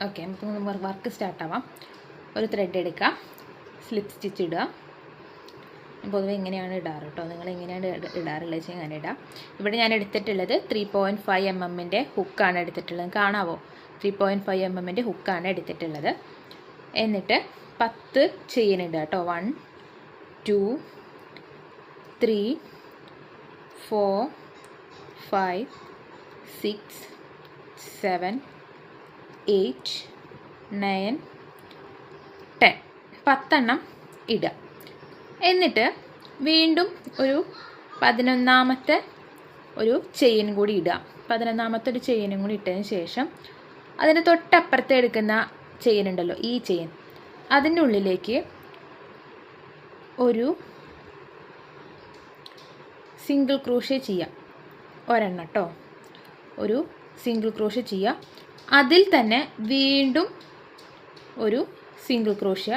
Okay, നമുക്ക് work സ്റ്റാർട്ടാവാം. ഒരു thread എടുക്കുക, സ്ലിപ്പ് സ്റ്റിച്ച് ഇടുക. പൊതുവെ ഇങ്ങനെയാണ് ഇടാറ് കേട്ടോ. നിങ്ങൾ എങ്ങനെയാണ് ഇടാറുള്ളത് വെച്ചാൽ അങ്ങനെ ഇടാം. ഇവിടെ ഞാൻ എടുത്തിട്ടുള്ളത് 3.5 mm ഹുക്കാണ് എടുത്തിട്ടുള്ളത്. കാണാവോ? 3.5 mm ഹുക്കാണ് എടുത്തിട്ടുള്ളത്. എന്നിട്ട് 10 ചെയിൻ ഇടുക കേട്ടോ. 1 2 3 4 5 6 7 8 9 10 10 ഇടുക. എന്നിട്ട് വീണ്ടും ഒരു 11ാമത്തെ ഒരു ചെയിൻ കൂടി ഇടുക. 11ാമത്തെ ഒരു ചെയിനും കൂടി ഇട്ടതിന് ശേഷം അതിന് തൊട്ടപ്പുറത്ത് എടുക്കുന്ന ചെയിൻ ഉണ്ടല്ലോ, ഈ ചെയിൻ, അതിൻ്റെ ഉള്ളിലേക്ക് ഒരു സിംഗിൾ ക്രോഷ്യ ചെയ്യുക. ഒരെണ്ണം കേട്ടോ, ഒരു സിംഗിൾ ക്രോഷ്യ ചെയ്യുക. അതിൽ തന്നെ വീണ്ടും ഒരു സിംഗിൾ ക്രോഷ്യ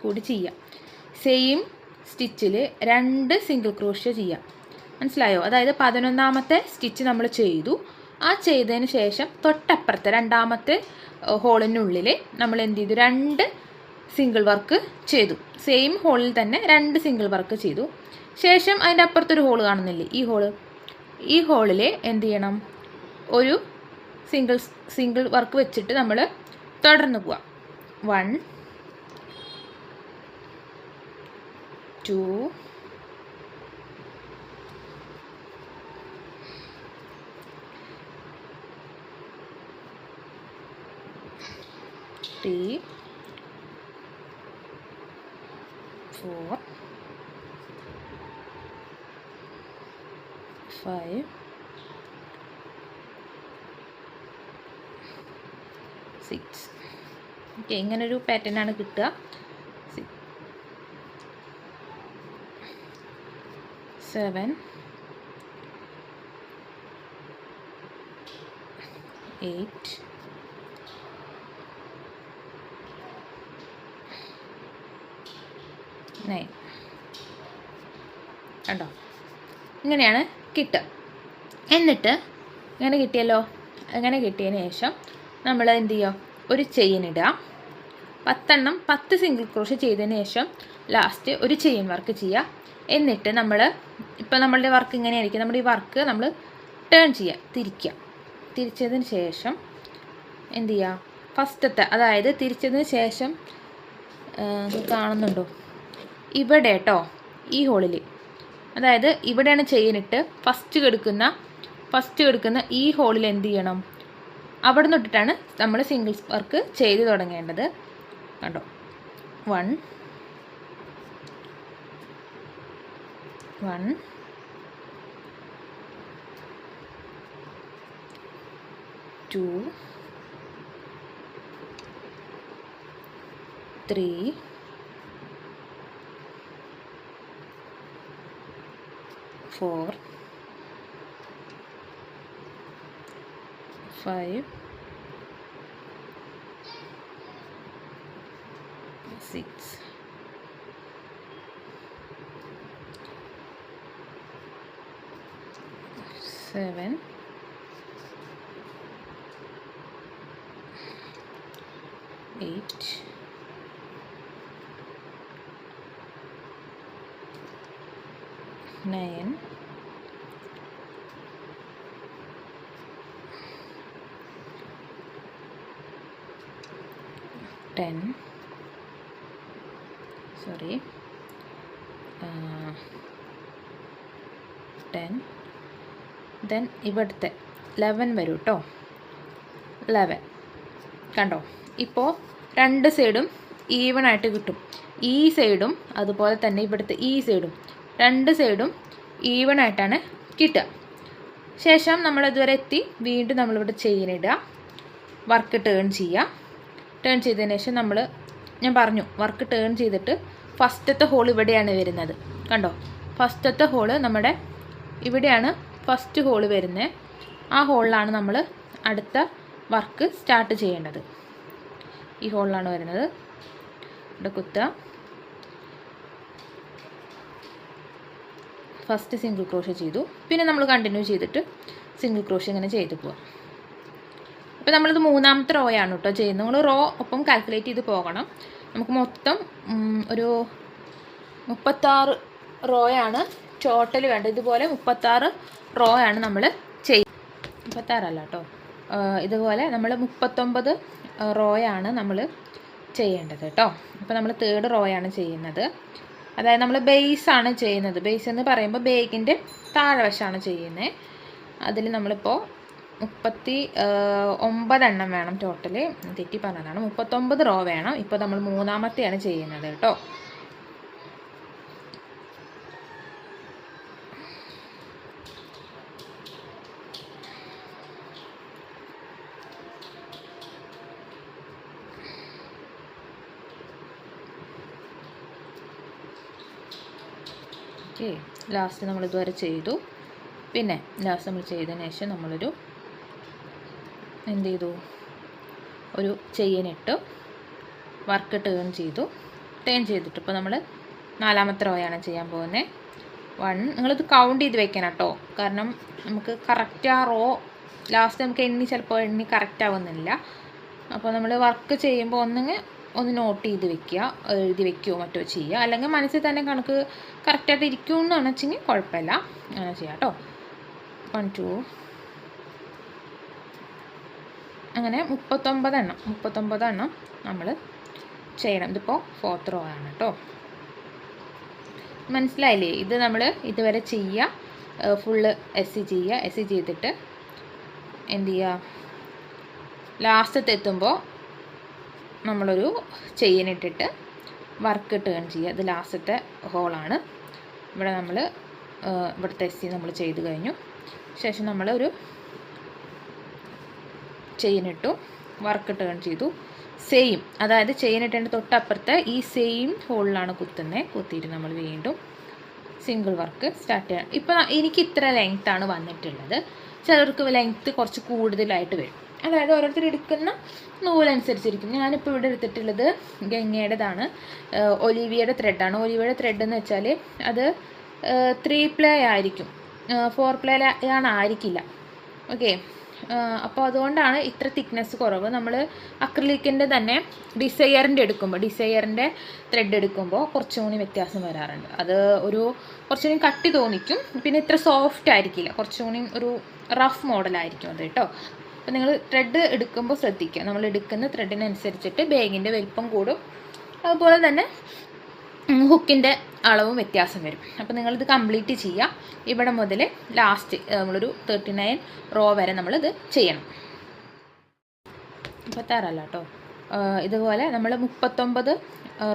കൂടി ചെയ്യുക. സെയിം സ്റ്റിച്ചിൽ 2 സിംഗിൾ ക്രോഷ്യ ചെയ്യാം. മനസ്സിലായോ? അതായത് 11ാമത്തെ സ്റ്റിച്ച് നമ്മൾ ചെയ്തു. ആ ചെയ്തതിന് ശേഷം തൊട്ടപ്പുറത്തെ 2ാമത്തെ ഹോളിനുള്ളിൽ നമ്മൾ എന്ത് ചെയ്തു? 2 സിംഗിൾ വർക്ക് ചെയ്തു. സെയിം ഹോളിൽ തന്നെ 2 സിംഗിൾ വർക്ക് ചെയ്തു. ശേഷം അതിൻ്റെ അപ്പുറത്തൊരു ഹോൾ കാണുന്നില്ലേ, ഈ ഹോളിൽ എന്ത് ചെയ്യണം? ഒരു സിംഗിൾ വർക്ക് വെച്ചിട്ട് നമ്മൾ തുടർന്ന് പോവാം. 1 2 3 4 5 6. ഓക്കെ, ഇങ്ങനൊരു പാറ്റേൺ ആണ് കിട്ടുക. 7 8 9. കണ്ടോ? ഇങ്ങനെയാണ് കിട്ടുക. എന്നിട്ട് ഇങ്ങനെ കിട്ടിയല്ലോ. അങ്ങനെ കിട്ടിയതിന് ശേഷം നമ്മൾ എന്ത് ചെയ്യുക? ഒരു ചെയിൻ ഇടുക. 10 സിംഗിൾ ക്രോഷ്യ ചെയ്തതിന് ശേഷം ലാസ്റ്റ് ഒരു ചെയിൻ വർക്ക് ചെയ്യുക. എന്നിട്ട് ഇപ്പോൾ നമ്മളുടെ വർക്ക് ഇങ്ങനെയായിരിക്കും. നമ്മുടെ ഈ വർക്ക് നമ്മൾ ടേൺ ചെയ്യുക, തിരിച്ചതിന് ശേഷം എന്ത് ചെയ്യുക? ഫസ്റ്റത്തെ, അതായത് തിരിച്ചതിന് ശേഷം കാണുന്നുണ്ടോ ഇവിടെ കേട്ടോ, ഈ ഹോളിൽ, അതായത് ഇവിടെയാണ് ചെയിനിട്ട് ഫസ്റ്റ് കെടുക്കുന്ന ഈ ഹോളിൽ എന്ത് ചെയ്യണം? അവിടെ നിന്നിട്ടാണ് നമ്മൾ സിംഗിൾ വർക്ക് ചെയ്ത് തുടങ്ങേണ്ടത്. കണ്ടോ? 1 2 3 4 5 6 7 8 9 10. Sorry, 10. ദെൻ ഇവിടുത്തെ 11 വരും കേട്ടോ. 11 കണ്ടോ? ഇപ്പോൾ 2 സൈഡും ഈവൺ ആയിട്ട് കിട്ടും. ഈ സൈഡും അതുപോലെ തന്നെ ഇവിടുത്തെ ഈ സൈഡും 2 സൈഡും ഈവൺ ആയിട്ടാണ് കിട്ടുക. ശേഷം നമ്മൾ ഇതുവരെ എത്തി. വീണ്ടും നമ്മളിവിടെ ചെയിൻ ഇടുക, വർക്ക് ടേൺ ചെയ്യുക. ടേൺ ചെയ്തതിന് ശേഷം ഞാൻ പറഞ്ഞു, വർക്ക് ടേൺ ചെയ്തിട്ട് ഫസ്റ്റത്തെ ഹോൾ ഇവിടെയാണ് വരുന്നത്. കണ്ടോ? ഫസ്റ്റത്തെ ഹോള് നമ്മുടെ ഇവിടെയാണ് ഫസ്റ്റ് ഹോൾ വരുന്നത്. ആ ഹോളിലാണ് നമ്മൾ അടുത്ത വർക്ക് സ്റ്റാർട്ട് ചെയ്യേണ്ടത്. ഈ ഹോളിലാണ് വരുന്നത്. ഇവിടെ കുത്തുക, ഫസ്റ്റ് സിംഗിൾ ക്രോഷ്യ ചെയ്തു. പിന്നെ നമ്മൾ കണ്ടിന്യൂ ചെയ്തിട്ട് സിംഗിൾ ക്രോഷ്യ ഇങ്ങനെ ചെയ്തു പോവാം. അപ്പോൾ നമ്മളിത് മൂന്നാമത്തെ റോ ആണ് കേട്ടോ ചെയ്യുന്നത്. നിങ്ങൾ റോ ഒപ്പം കാൽക്കുലേറ്റ് ചെയ്ത് പോകണം. നമുക്ക് മൊത്തം ഒരു 36 റോയാണ് ടോട്ടൽ വേണ്ടത്. ഇതുപോലെ 36 റോ ആണ് നമ്മൾ ചെയ്യുന്നത്. 36 അല്ല കേട്ടോ, ഇതുപോലെ നമ്മൾ 39 റോയാണ് നമ്മൾ ചെയ്യേണ്ടത് കേട്ടോ. അപ്പോൾ നമ്മൾ തേർഡ് റോയാണ് ചെയ്യുന്നത്. അതായത് നമ്മൾ ബേസാണ് ചെയ്യുന്നത്. ബേസ് എന്ന് പറയുമ്പോൾ ബേഗിൻ്റെ താഴെ വശമാണ് ചെയ്യുന്നത്. അതിൽ നമ്മളിപ്പോൾ 39 എണ്ണം വേണം ടോട്ടൽ. തെറ്റി പറഞ്ഞതാണ്, 39 റോ വേണം. ഇപ്പോൾ നമ്മൾ മൂന്നാമത്തെയാണ് ചെയ്യുന്നത് കേട്ടോ. ഓക്കെ, ലാസ്റ്റ് നമ്മൾ ഇതുവരെ ചെയ്തു. പിന്നെ ലാസ്റ്റ് നമ്മൾ ചെയ്തതിന് ശേഷം നമ്മളൊരു എന്ത് ചെയ്തു, ഒരു ചെയിനിട്ട് വർക്ക് ടേൺ ചെയ്തു. ടേൺ ചെയ്തിട്ട് ഇപ്പോൾ നമ്മൾ നാലാമത്തെ റോയാണ് ചെയ്യാൻ പോകുന്നത്. 1 നിങ്ങളിത് കൗണ്ട് ചെയ്ത് വെക്കണം കേട്ടോ. കാരണം നമുക്ക് കറക്റ്റ് ആ റോ ലാസ്റ്റ് നമുക്ക് ചിലപ്പോൾ എണ്ണി കറക്റ്റ് ആവുന്നില്ല. അപ്പോൾ നമ്മൾ വർക്ക് ചെയ്യുമ്പോൾ ഒന്ന് നോട്ട് ചെയ്ത് വെക്കുക, എഴുതി വെക്കുകയോ മറ്റോ ചെയ്യുക. അല്ലെങ്കിൽ മനസ്സിൽ തന്നെ കണക്ക് കറക്റ്റായിട്ട് ഇരിക്കുമെന്നാണ് വെച്ചെങ്കിൽ കുഴപ്പമില്ല, അങ്ങനെ ചെയ്യാം കേട്ടോ. 1 2 അങ്ങനെ 39 എണ്ണം നമ്മൾ ചെയ്യണം. ഇതിപ്പോൾ 4th റോ ആണ് കേട്ടോ. മനസ്സിലായില്ലേ? ഇത് നമ്മൾ ഇതുവരെ ചെയ്യുക, ഫുള്ള് എസ് ചെയ്യുക. എസ് ചെയ്തിട്ട് എന്ത് ചെയ്യുക, ലാസ്റ്റത്തെ എത്തുമ്പോൾ നമ്മളൊരു ചെയിനിട്ടിട്ട് വർക്ക് ടേൺ ചെയ്യുക. ഇത് ലാസ്റ്റത്തെ ഹോളാണ്. ഇവിടെ നമ്മൾ ഇവിടുത്തെ എസ് നമ്മൾ ചെയ്ത് കഴിഞ്ഞു. ശേഷം നമ്മളൊരു ചെയിനിട്ടു, വർക്ക് ടേൺ ചെയ്തു. സെയിം, അതായത് ചെയിനിട്ടതിൻ്റെ തൊട്ടപ്പുറത്തെ ഈ സെയിം ഹോളിലാണ് കുത്തുന്നത്. കുത്തിയിട്ട് നമ്മൾ വീണ്ടും സിംഗിൾ വർക്ക് സ്റ്റാർട്ട് ചെയ്യാം. ഇപ്പോൾ എനിക്ക് ഇത്ര ലെങ്ത്താണ് വന്നിട്ടുള്ളത്. ചിലർക്ക് ലെങ്ത്ത് കുറച്ച് കൂടുതലായിട്ട് വരും. അതായത് ഓരോരുത്തർ എടുക്കുന്ന നൂലനുസരിച്ചിരിക്കും. ഞാനിപ്പോൾ ഇവിടെ എടുത്തിട്ടുള്ളത് ഗംഗയുടേതാണ്, ഒലിവിയയുടെ ത്രെഡാണ്. ഒലിവിയയുടെ ത്രെഡ് എന്ന് വെച്ചാൽ അത് 3 പ്ലേ ആയിരിക്കും, 4 പ്ലേ ആയിരിക്കില്ല. ഓക്കെ, അപ്പോൾ അതുകൊണ്ടാണ് ഇത്ര തിക്നെസ് കുറവ്. നമ്മൾ അക്രിലിക്കിൻ്റെ തന്നെ ഡിസയറിൻ്റെ ത്രെഡ് എടുക്കുമ്പോൾ കുറച്ചും കൂടി വ്യത്യാസം വരാറുണ്ട്. അത് കുറച്ചും കൂടി കട്ടി തോന്നിക്കും. പിന്നെ ഇത്ര സോഫ്റ്റ് ആയിരിക്കില്ല, കുറച്ചും കൂടി ഒരു റഫ് മോഡലായിരിക്കും അത് കേട്ടോ. അപ്പോൾ നിങ്ങൾ ത്രെഡ് എടുക്കുമ്പോൾ ശ്രദ്ധിക്കുക. നമ്മൾ എടുക്കുന്ന ത്രെഡിനനുസരിച്ചിട്ട് ബാഗിൻ്റെ വലിപ്പം കൂടും, അതുപോലെ തന്നെ ഹുക്കിൻ്റെ അളവും വ്യത്യാസം വരും. അപ്പോൾ നിങ്ങളിത് കംപ്ലീറ്റ് ചെയ്യുക. ഇവിടെ മുതൽ ലാസ്റ്റ് നമ്മളൊരു 39 റോ വരെ നമ്മളിത് ചെയ്യണം. 36 അല്ല കേട്ടോ, ഇതുപോലെ നമ്മൾ 39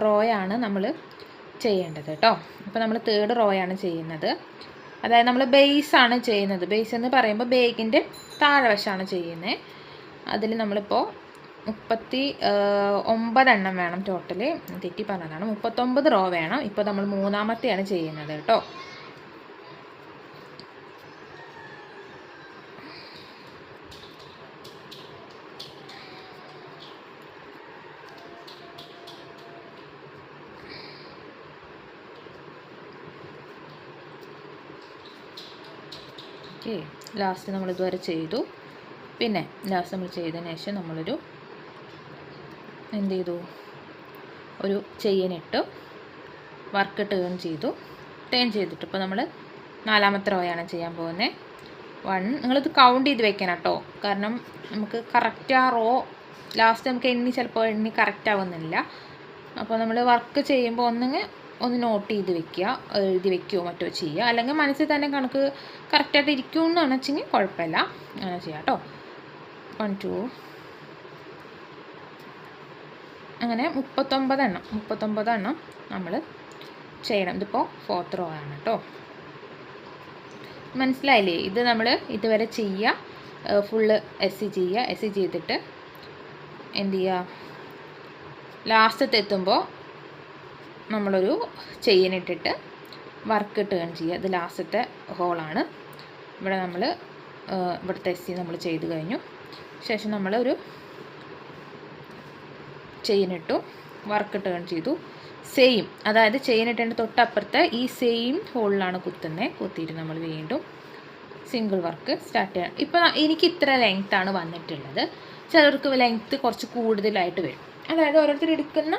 റോയാണ് നമ്മൾ ചെയ്യേണ്ടത് കേട്ടോ. അപ്പോൾ നമ്മൾ തേർഡ് റോയാണ് ചെയ്യുന്നത്. അതായത് നമ്മൾ ബേസാണ് ചെയ്യുന്നത്. ബേസ് എന്ന് പറയുമ്പോൾ ബാഗിൻ്റെ താഴെ വശമാണ് ചെയ്യുന്നത്. അതിൽ നമ്മളിപ്പോൾ 39 എണ്ണം വേണം ടോട്ടൽ. തെറ്റി പറഞ്ഞതാണ്, 39 റോ വേണം. ഇപ്പോൾ നമ്മൾ മൂന്നാമത്തെയാണ് ചെയ്യുന്നത് കേട്ടോ. ഓക്കെ, ലാസ്റ്റ് നമ്മളിതുവരെ ചെയ്തു. പിന്നെ ലാസ്റ്റ് നമ്മൾ ചെയ്തതിന് ശേഷം നമ്മളൊരു എന്ത് ചെയ്തു, ഒരു ചെയിനിട്ട് വർക്ക് ടേൺ ചെയ്തു. ടേൺ ചെയ്തിട്ട് ഇപ്പോൾ നമ്മൾ നാലാമത്തെ റോയാണ് ചെയ്യാൻ പോകുന്നത്. 1 നിങ്ങളിത് കൗണ്ട് ചെയ്ത് വെക്കണം കേട്ടോ. കാരണം നമുക്ക് കറക്റ്റ് ആ റോ ലാസ്റ്റ് നമുക്ക് ചിലപ്പോൾ കറക്റ്റ് ആവുന്നില്ല. അപ്പോൾ നമ്മൾ വർക്ക് ചെയ്യുമ്പോൾ ഒന്ന് നോട്ട് ചെയ്ത് വെക്കുക, എഴുതി വെക്കുകയോ മറ്റോ ചെയ്യുക. അല്ലെങ്കിൽ മനസ്സിൽ തന്നെ കണക്ക് കറക്റ്റായിട്ട് ഇരിക്കുമെന്നാണ് വെച്ചെങ്കിൽ കുഴപ്പമില്ല, അങ്ങനെ ചെയ്യാം കേട്ടോ. 1 2 അങ്ങനെ 39 എണ്ണം നമ്മൾ ചെയ്യണം. ഇതിപ്പോൾ 4th റോ ആണ് കേട്ടോ. മനസ്സിലായില്ലേ? ഇത് നമ്മൾ ഇതുവരെ ചെയ്യുക, ഫുള്ള് എസ് ചെയ്യുക. എസ് ചെയ്തിട്ട് എന്ത് ചെയ്യുക, ലാസ്റ്റത്തെ എത്തുമ്പോൾ നമ്മളൊരു ചെയിനിട്ടിട്ട് വർക്ക് ടേൺ ചെയ്യുക. ഇത് ലാസ്റ്റത്തെ ഹോളാണ്. ഇവിടെ നമ്മൾ ഇവിടുത്തെ എസ് നമ്മൾ ചെയ്ത് കഴിഞ്ഞു. ശേഷം നമ്മളൊരു ചെയിനിട്ടു, വർക്ക് ടേൺ ചെയ്തു. സെയിം, അതായത് ചെയിനിട്ടതിൻ്റെ തൊട്ടപ്പുറത്തെ ഈ സെയിം ഹോളിലാണ് കുത്തുന്നത്. കുത്തിയിട്ട് നമ്മൾ വീണ്ടും സിംഗിൾ വർക്ക് സ്റ്റാർട്ട് ചെയ്യണം. ഇപ്പോൾ എനിക്ക് ഇത്ര ലെങ്ത്താണ് വന്നിട്ടുള്ളത്. ചിലർക്ക് ലെങ്ത്ത് കുറച്ച് കൂടുതലായിട്ട് വരും. അതായത് ഓരോരുത്തർ എടുക്കുന്ന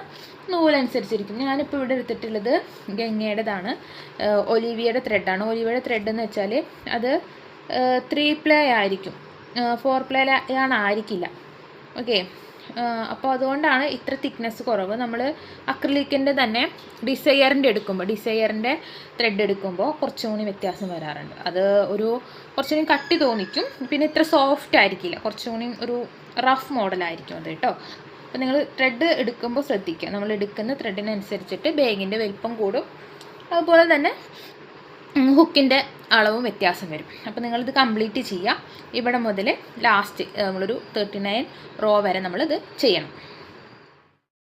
നൂലനുസരിച്ചിരിക്കും. ഞാനിപ്പോൾ ഇവിടെ എടുത്തിട്ടുള്ളത് ഗംഗയുടേതാണ്, ഒലിവിയയുടെ ത്രെഡാണ്. ഒലിവിയയുടെ ത്രെഡ് എന്ന് വെച്ചാൽ അത് 3 പ്ലേ ആയിരിക്കും, 4 പ്ലേ ആയിരിക്കില്ല. ഓക്കെ, അപ്പോൾ അതുകൊണ്ടാണ് ഇത്ര തിക്നെസ് കുറവ്. നമ്മൾ അക്രിലിക്കിൻ്റെ തന്നെ ഡിസയറിൻ്റെ ത്രെഡ് എടുക്കുമ്പോൾ കുറച്ചും കൂടി വ്യത്യാസം വരാറുണ്ട്. അത് കുറച്ചും കൂടി കട്ടി തോന്നിക്കും, പിന്നെ ഇത്ര സോഫ്റ്റ് ആയിരിക്കില്ല, കുറച്ചും കൂടി ഒരു റഫ് മോഡലായിരിക്കും അത് കേട്ടോ. അപ്പോൾ നിങ്ങൾ ത്രെഡ് എടുക്കുമ്പോൾ ശ്രദ്ധിക്കുക, നമ്മൾ എടുക്കുന്ന ത്രെഡിനനുസരിച്ചിട്ട് ബാഗിൻ്റെ വലിപ്പം കൂടും, അതുപോലെ തന്നെ ഹുക്കിൻ്റെ അളവും വ്യത്യാസം വരും. അപ്പോൾ നിങ്ങളിത് കംപ്ലീറ്റ് ചെയ്യുക. ഇവിടെ മുതൽ ലാസ്റ്റ് നമ്മളൊരു 39 റോ വരെ നമ്മളിത് ചെയ്യണം.